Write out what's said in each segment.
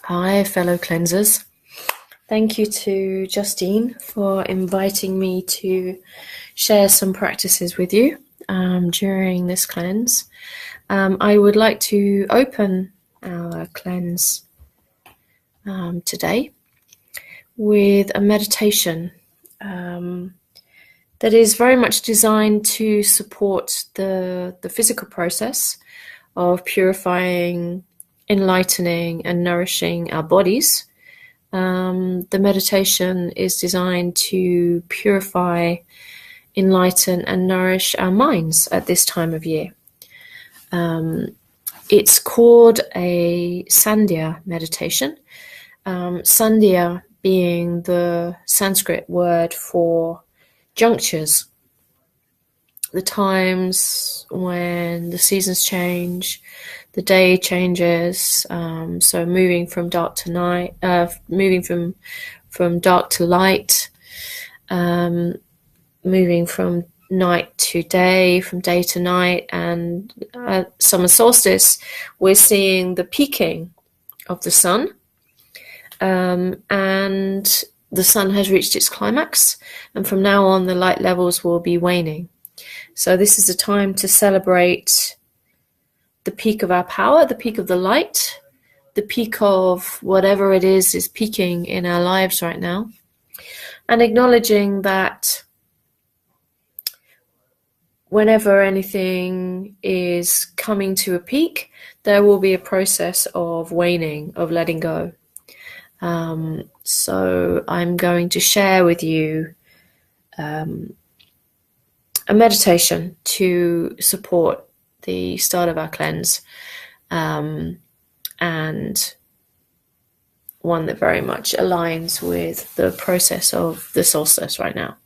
Hi, fellow cleansers. Thank you to Justine for inviting me to share some practices with you during this cleanse. I would like to open our cleanse today with a meditation that is very much designed to support the physical process of purifying, enlightening, and nourishing our bodies. The meditation is designed to purify, enlighten, and nourish our minds at this time of year. It's called a Sandhya meditation. Sandhya being the Sanskrit word for junctures, the times when the seasons change, the day changes, so moving from dark to night, moving from dark to light, moving from night to day, from day to night, and summer solstice, we're seeing the peaking of the sun, and the sun has reached its climax, and from now on the light levels will be waning. So this is a time to celebrate the peak of our power, the peak of the light, the peak of whatever it is peaking in our lives right now, and acknowledging that whenever anything is coming to a peak, there will be a process of waning, of letting go. So I'm going to share with you a meditation to support the start of our cleanse, and one that very much aligns with the process of the solstice right now.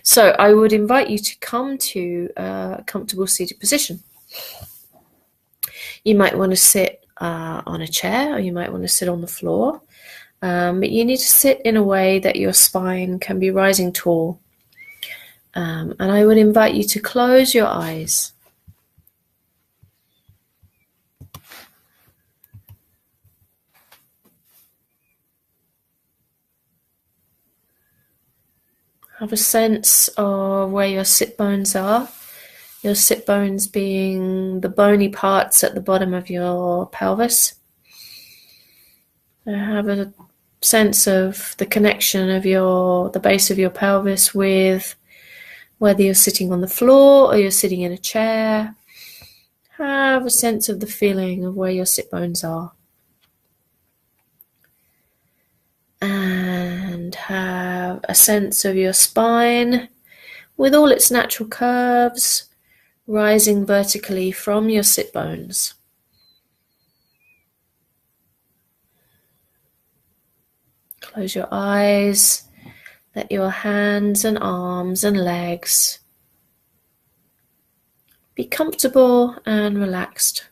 So I would invite you to come to a comfortable seated position. You might want to sit on a chair, or you might want to sit on the floor, but you need to sit in a way that your spine can be rising tall. And I would invite you to close your eyes. Have a sense of where your sit bones are. Your sit bones being the bony parts at the bottom of your pelvis. Have a sense of the connection of the base of your pelvis with whether you're sitting on the floor or you're sitting in a chair. Have a sense of the feeling of where your sit bones are. And have a sense of your spine with all its natural curves rising vertically from your sit bones. Close your eyes. Let your hands and arms and legs be comfortable and relaxed.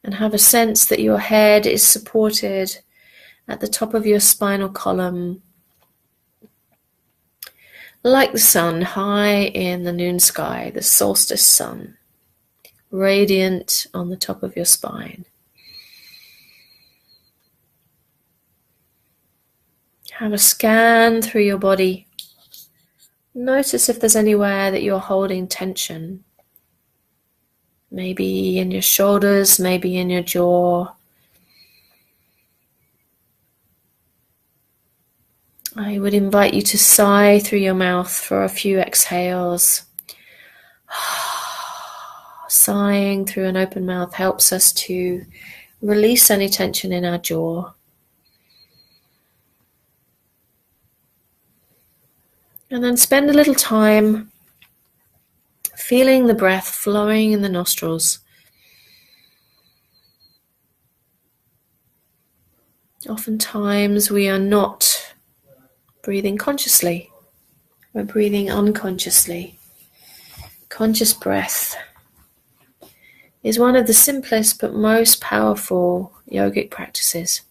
And have a sense that your head is supported at the top of your spinal column, like the sun high in the noon sky, the solstice sun, radiant on the top of your spine. Have a scan through your body. Notice if there's anywhere that you're holding tension. Maybe in your shoulders, maybe in your jaw. I would invite you to sigh through your mouth for a few exhales. Sighing through an open mouth helps us to release any tension in our jaw. And then spend a little time feeling the breath flowing in the nostrils. Oftentimes we are not breathing consciously. We're breathing unconsciously. Conscious breath is one of the simplest but most powerful yogic practices.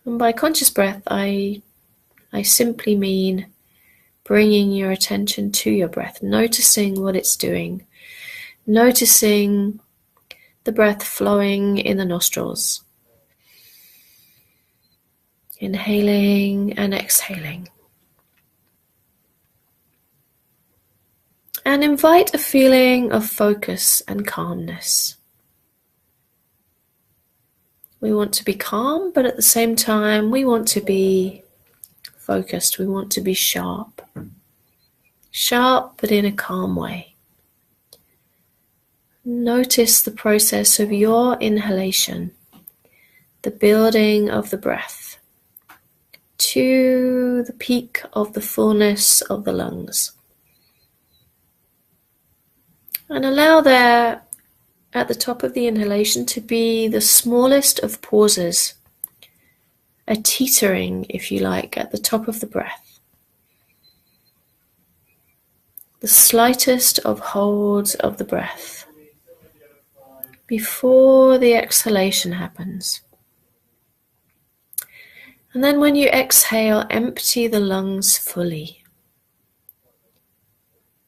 And by conscious breath, I simply mean bringing your attention to your breath, noticing what it's doing, noticing the breath flowing in the nostrils, Inhaling and exhaling. And invite a feeling of focus and calmness. We want to be calm, but at the same time, we want to be focused. We want to be sharp. Sharp, but in a calm way. Notice the process of your inhalation, the building of the breath, to the peak of the fullness of the lungs. And allow there, at the top of the inhalation, to be the smallest of pauses, a teetering, if you like, at the top of the breath. The slightest of holds of the breath before the exhalation happens. And then when you exhale, empty the lungs fully.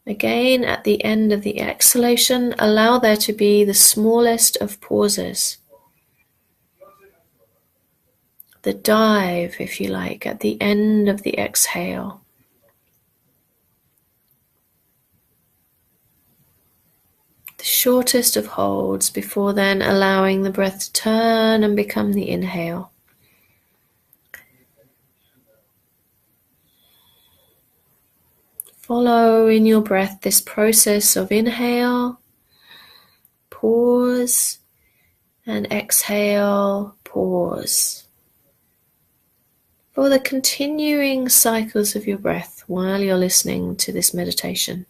Again, at the end of the exhalation, allow there to be the smallest of pauses. The dive, if you like, at the end of the exhale. The shortest of holds before then allowing the breath to turn and become the inhale. Follow in your breath this process of inhale, pause, and exhale, pause. For the continuing cycles of your breath while you're listening to this meditation.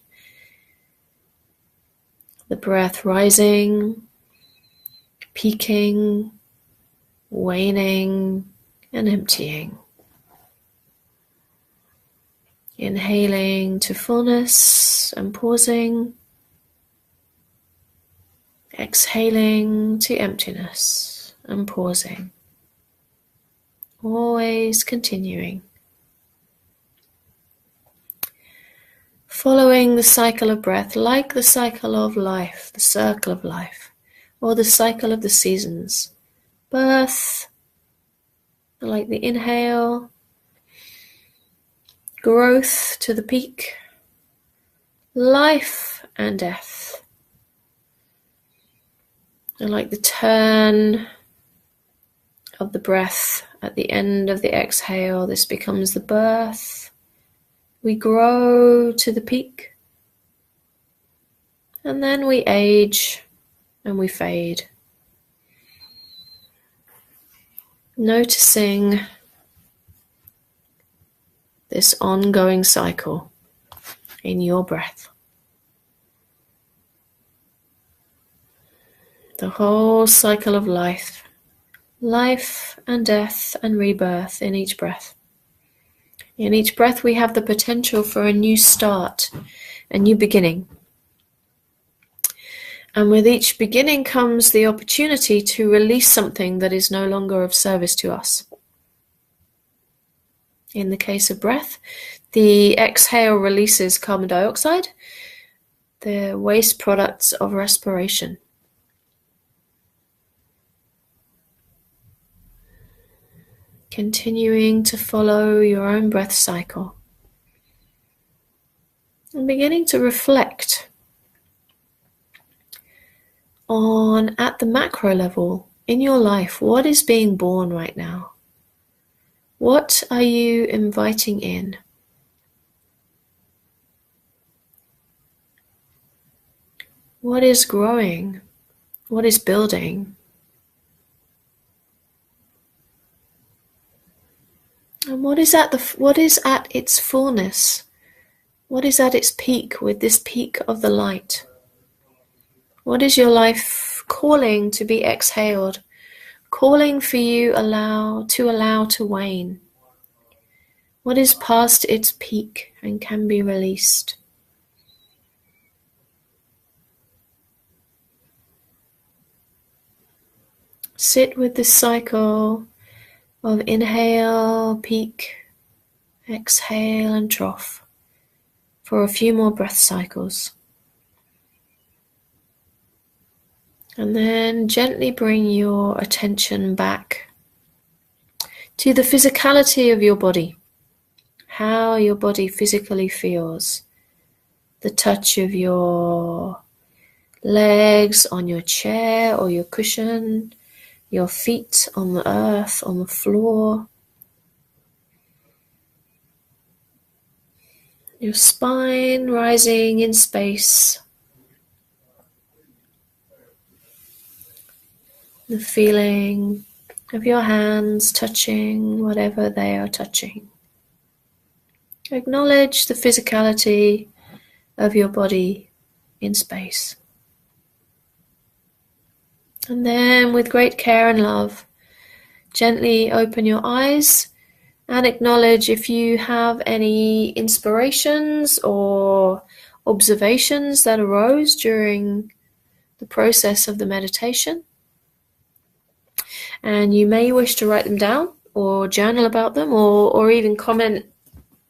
The breath rising, peaking, waning, and emptying. Inhaling to fullness and pausing. Exhaling to emptiness and pausing. Always continuing. Following the cycle of breath like the cycle of life, the circle of life, or the cycle of the seasons. Birth, like the inhale. Growth to the peak. Life and death. And like the turn of the breath at the end of the exhale, this becomes the birth. We grow to the peak, and then we age and we fade. Noticing this ongoing cycle in your breath. The whole cycle of life, life and death and rebirth in each breath. In each breath we have the potential for a new start, a new beginning. And with each beginning comes the opportunity to release something that is no longer of service to us. In the case of breath, the exhale releases carbon dioxide, the waste products of respiration. Continuing to follow your own breath cycle. And beginning to reflect on, at the macro level, in your life, what is being born right now? What are you inviting in? What is growing? What is building? And what is at its fullness? What is at its peak with this peak of the light? What is your life calling to be exhaled? Calling for you allow to wane? What is past its peak and can be released? Sit with this cycle of inhale, peak, exhale and trough for a few more breath cycles. And then gently bring your attention back to the physicality of your body, how your body physically feels, the touch of your legs on your chair or your cushion, your feet on the earth, on the floor, your spine rising in space, the feeling of your hands touching whatever they are touching. Acknowledge the physicality of your body in space. And then, with great care and love, gently open your eyes and acknowledge if you have any inspirations or observations that arose during the process of the meditation. And you may wish to write them down or journal about them, or even comment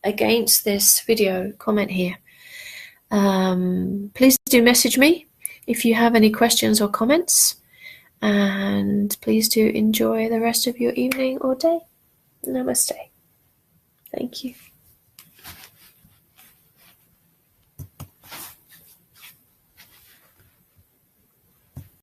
against this video, comment here. Please do message me if you have any questions or comments. And please do enjoy the rest of your evening or day. Namaste. Thank you.